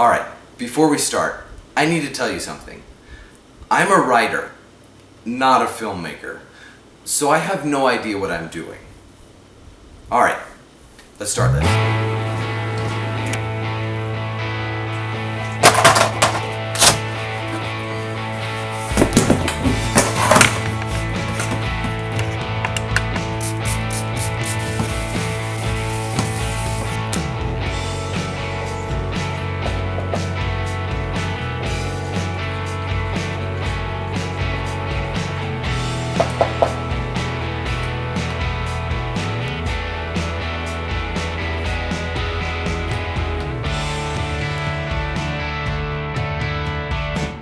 Alright, before we start, I need to tell you something. I'm a writer, not a filmmaker, so I have no idea what I'm doing. Alright, let's start this.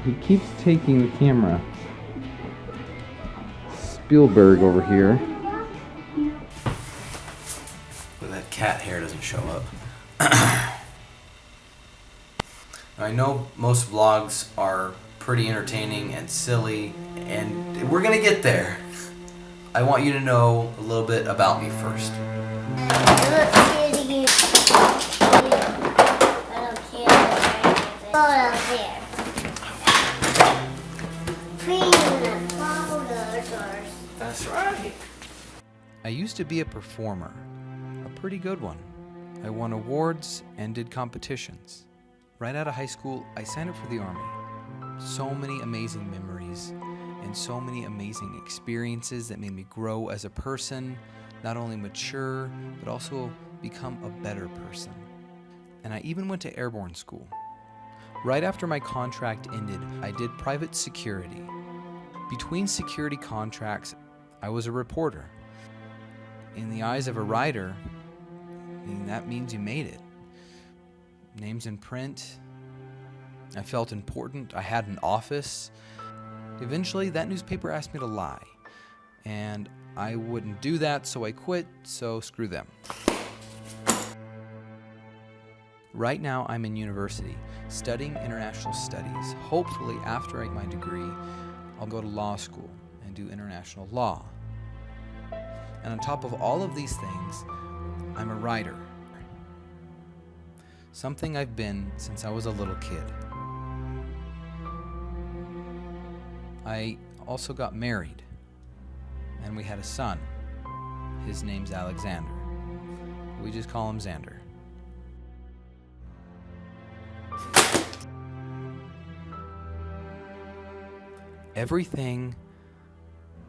He keeps taking the camera. Spielberg over here. But that cat hair doesn't show up. I know most vlogs are pretty entertaining and silly, and we're gonna get there. I want you to know a little bit about me first. That's right. I used to be a performer, a pretty good one. I won awards and did competitions. Right out of high school, I signed up for the Army. So many amazing memories and so many amazing experiences that made me grow as a person, not only mature, but also become a better person. And I even went to airborne school. Right after my contract ended, I did private security. Between security contracts, I was a reporter. In the eyes of a writer, that means you made it. Names in print. I felt important. I had an office. Eventually, that newspaper asked me to lie. And I wouldn't do that, so I quit, so screw them. Right now, I'm in university, studying international studies. Hopefully, after I get my degree, I'll go to law school and do international law. And on top of all of these things, I'm a writer. Something I've been since I was a little kid. I also got married, and we had a son. His name's Alexander. We just call him Xander. Everything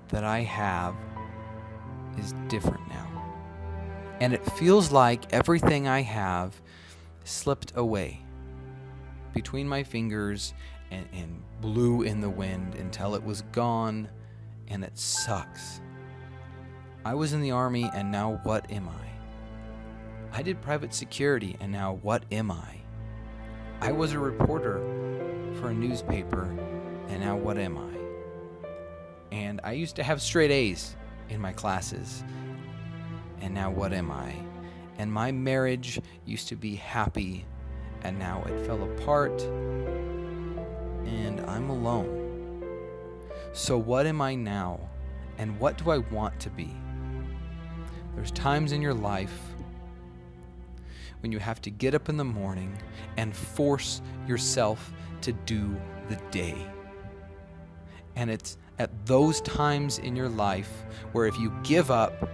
that I have is different now. And it feels like everything I have slipped away between my fingers and blew in the wind until it was gone, and it sucks. I was in the Army, and now what am I? I did private security, and now what am I? I was a reporter for a newspaper, and now what am I? And I used to have straight A's in my classes, and now what am I? And my marriage used to be happy, and now it fell apart, and I'm alone. So what am I now, and what do I want to be? There's times in your life when you have to get up in the morning and force yourself to do the day. And it's at those times in your life where if you give up,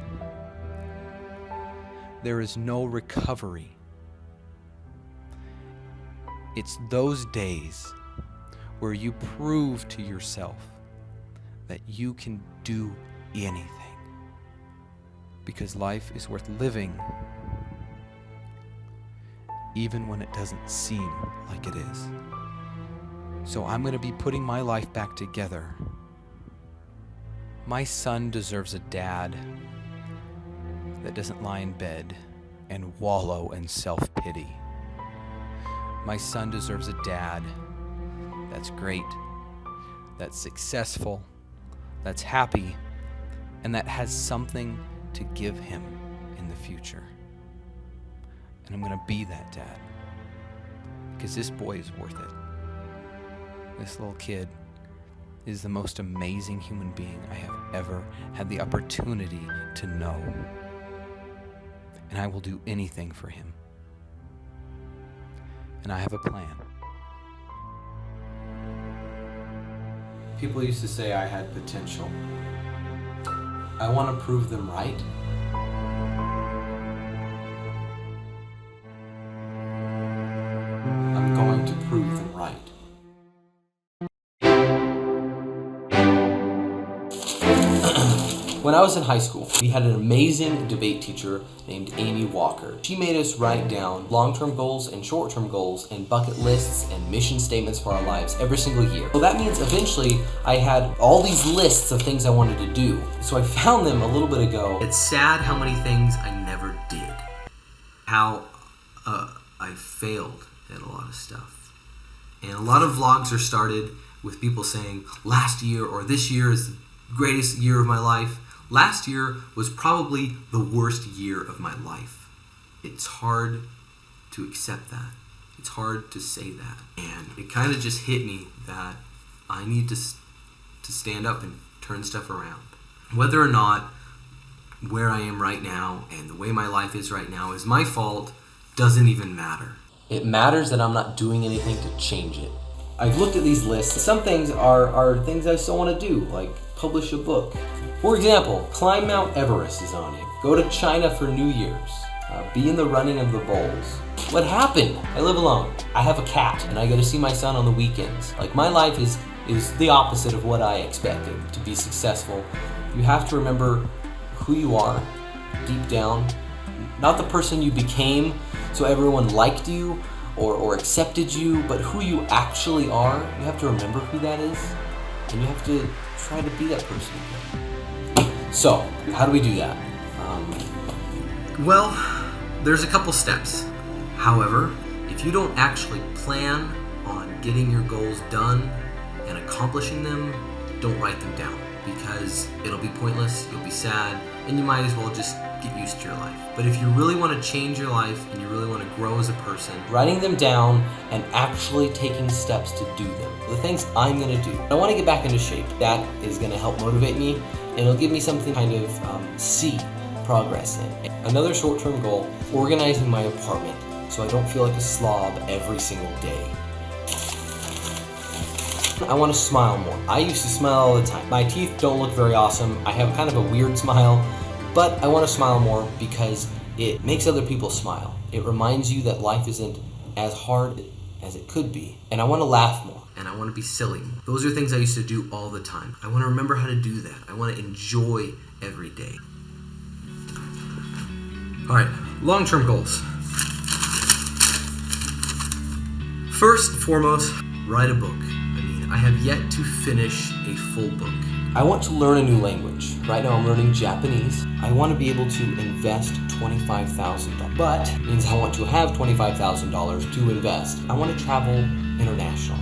there is no recovery. It's those days where you prove to yourself that you can do anything. Because life is worth living, even when it doesn't seem like it is. So I'm going to be putting my life back together. My son deserves a dad that doesn't lie in bed and wallow in self-pity. My son deserves a dad that's great, that's successful, that's happy, and that has something to give him in the future. And I'm going to be that dad, because this boy is worth it. This little kid is the most amazing human being I have ever had the opportunity to know. And I will do anything for him. and I have a plan. People used to say I had potential. I want to prove them right. I'm going to prove them right. When I was in high school, we had an amazing debate teacher named Amy Walker. She made us write down long-term goals and short-term goals and bucket lists and mission statements for our lives every single year. Well, that means eventually I had all these lists of things I wanted to do. So I found them a little bit ago. It's sad how many things I never did. How I failed at a lot of stuff. And a lot of vlogs are started with people saying, last year or this year is the greatest year of my life. Last year was probably the worst year of my life. It's hard to accept that. It's hard to say that. And it kind of just hit me that I need to stand up and turn stuff around. Whether or not where I am right now and the way my life is right now is my fault doesn't even matter. It matters that I'm not doing anything to change it. I've looked at these lists. Some things are things I still want to do, like publish a book. For example, climb Mount Everest is on it. Go to China for New Year's. Be in the running of the bulls. What happened? I live alone. I have a cat, and I go to see my son on the weekends. Like, my life is the opposite of what I expected to be successful. You have to remember who you are deep down, not the person you became so everyone liked you or accepted you, but who you actually are. You have to remember who that is, and you have to try to be that person again. So, how do we do that? Well, there's a couple steps. However, if you don't actually plan on getting your goals done and accomplishing them, don't write them down, because it'll be pointless, you'll be sad, and you might as well just get used to your life. But if you really want to change your life and you really want to grow as a person, writing them down and actually taking steps to do them. The things I'm going to do. I want to get back into shape. That is going to help motivate me. It'll give me something kind of see progress in. Another short-term goal, organizing my apartment so I don't feel like a slob every single day. I want to smile more. I used to smile all the time. My teeth don't look very awesome. I have kind of a weird smile, but I want to smile more because it makes other people smile. It reminds you that life isn't as hard as it could be. And I want to laugh more. And I want to be silly more. Those are things I used to do all the time. I want to remember how to do that. I want to enjoy every day. All right, long-term goals. First and foremost, write a book. I have yet to finish a full book. I want to learn a new language. Right now I'm learning Japanese. I want to be able to invest $25,000. But it means I want to have $25,000 to invest. I want to travel internationally.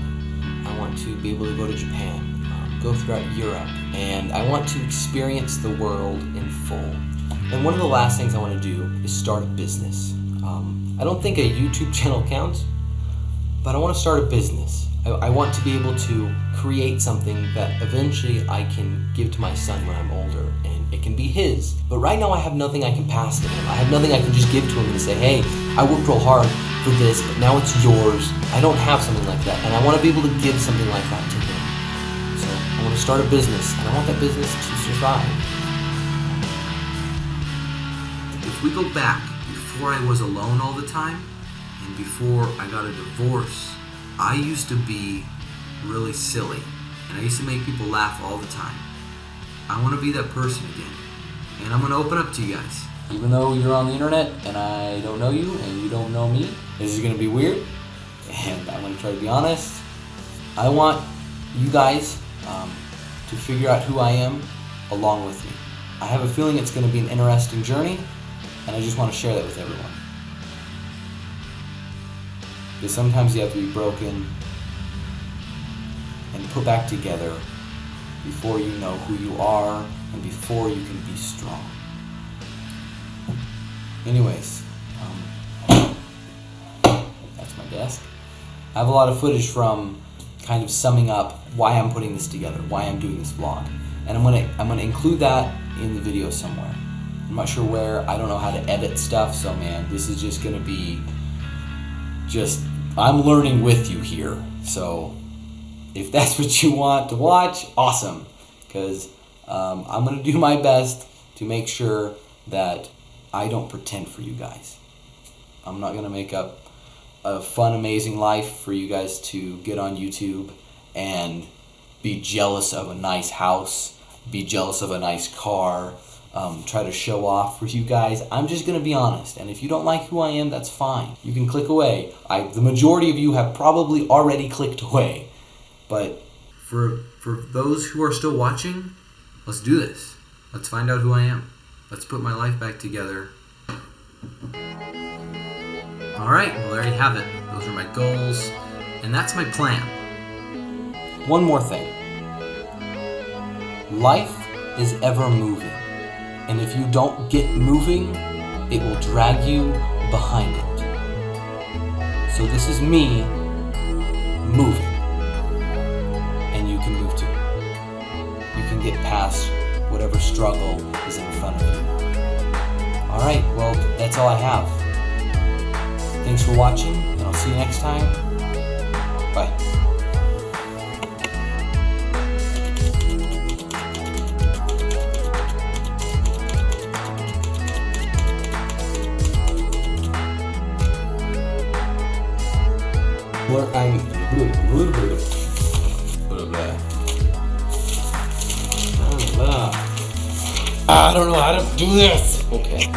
I want to be able to go to Japan, go throughout Europe, and I want to experience the world in full. And one of the last things I want to do is start a business. I don't think a YouTube channel counts, but I want to start a business. I want to be able to create something that eventually I can give to my son when I'm older, and it can be his. But right now I have nothing I can pass to him. I have nothing I can just give to him and say, hey, I worked real hard for this, but now it's yours. I don't have something like that, and I want to be able to give something like that to him. So I want to start a business, and I want that business to survive. If we go back before I was alone all the time, and before I got a divorce, I used to be really silly, and I used to make people laugh all the time. I want to be that person again, and I'm going to open up to you guys. Even though you're on the internet, and I don't know you, and you don't know me, this is going to be weird, and I'm going to try to be honest. I want you guys to figure out who I am along with me. I have a feeling it's going to be an interesting journey, and I just want to share that with everyone. Because sometimes you have to be broken and put back together before you know who you are and before you can be strong. Anyways, that's my desk. I have a lot of footage from kind of summing up why I'm putting this together, why I'm doing this vlog. And I'm gonna include that in the video somewhere. I'm not sure where, I don't know how to edit stuff, so man, this is just gonna be just I'm learning with you here. So if that's what you want to watch, awesome. Because I'm going to do my best to make sure that I don't pretend for you guys. I'm not going to make up a fun, amazing life for you guys to get on YouTube and be jealous of a nice house, be jealous of a nice car, try to show off for you guys. I'm just going to be honest. And if you don't like who I am, that's fine. You can click away. The majority of you have probably already clicked away. But for those who are still watching, let's do this. Let's find out who I am. Let's put my life back together. Alright, well there you have it. Those are my goals, and that's my plan. One more thing. Life is ever moving, and if you don't get moving, it will drag you behind it. So this is me moving, and you can move too. You can get past whatever struggle is in front of you. Alright, well, that's all I have. Thanks for watching, and I'll see you next time. Bye. I don't know how to do this. Okay.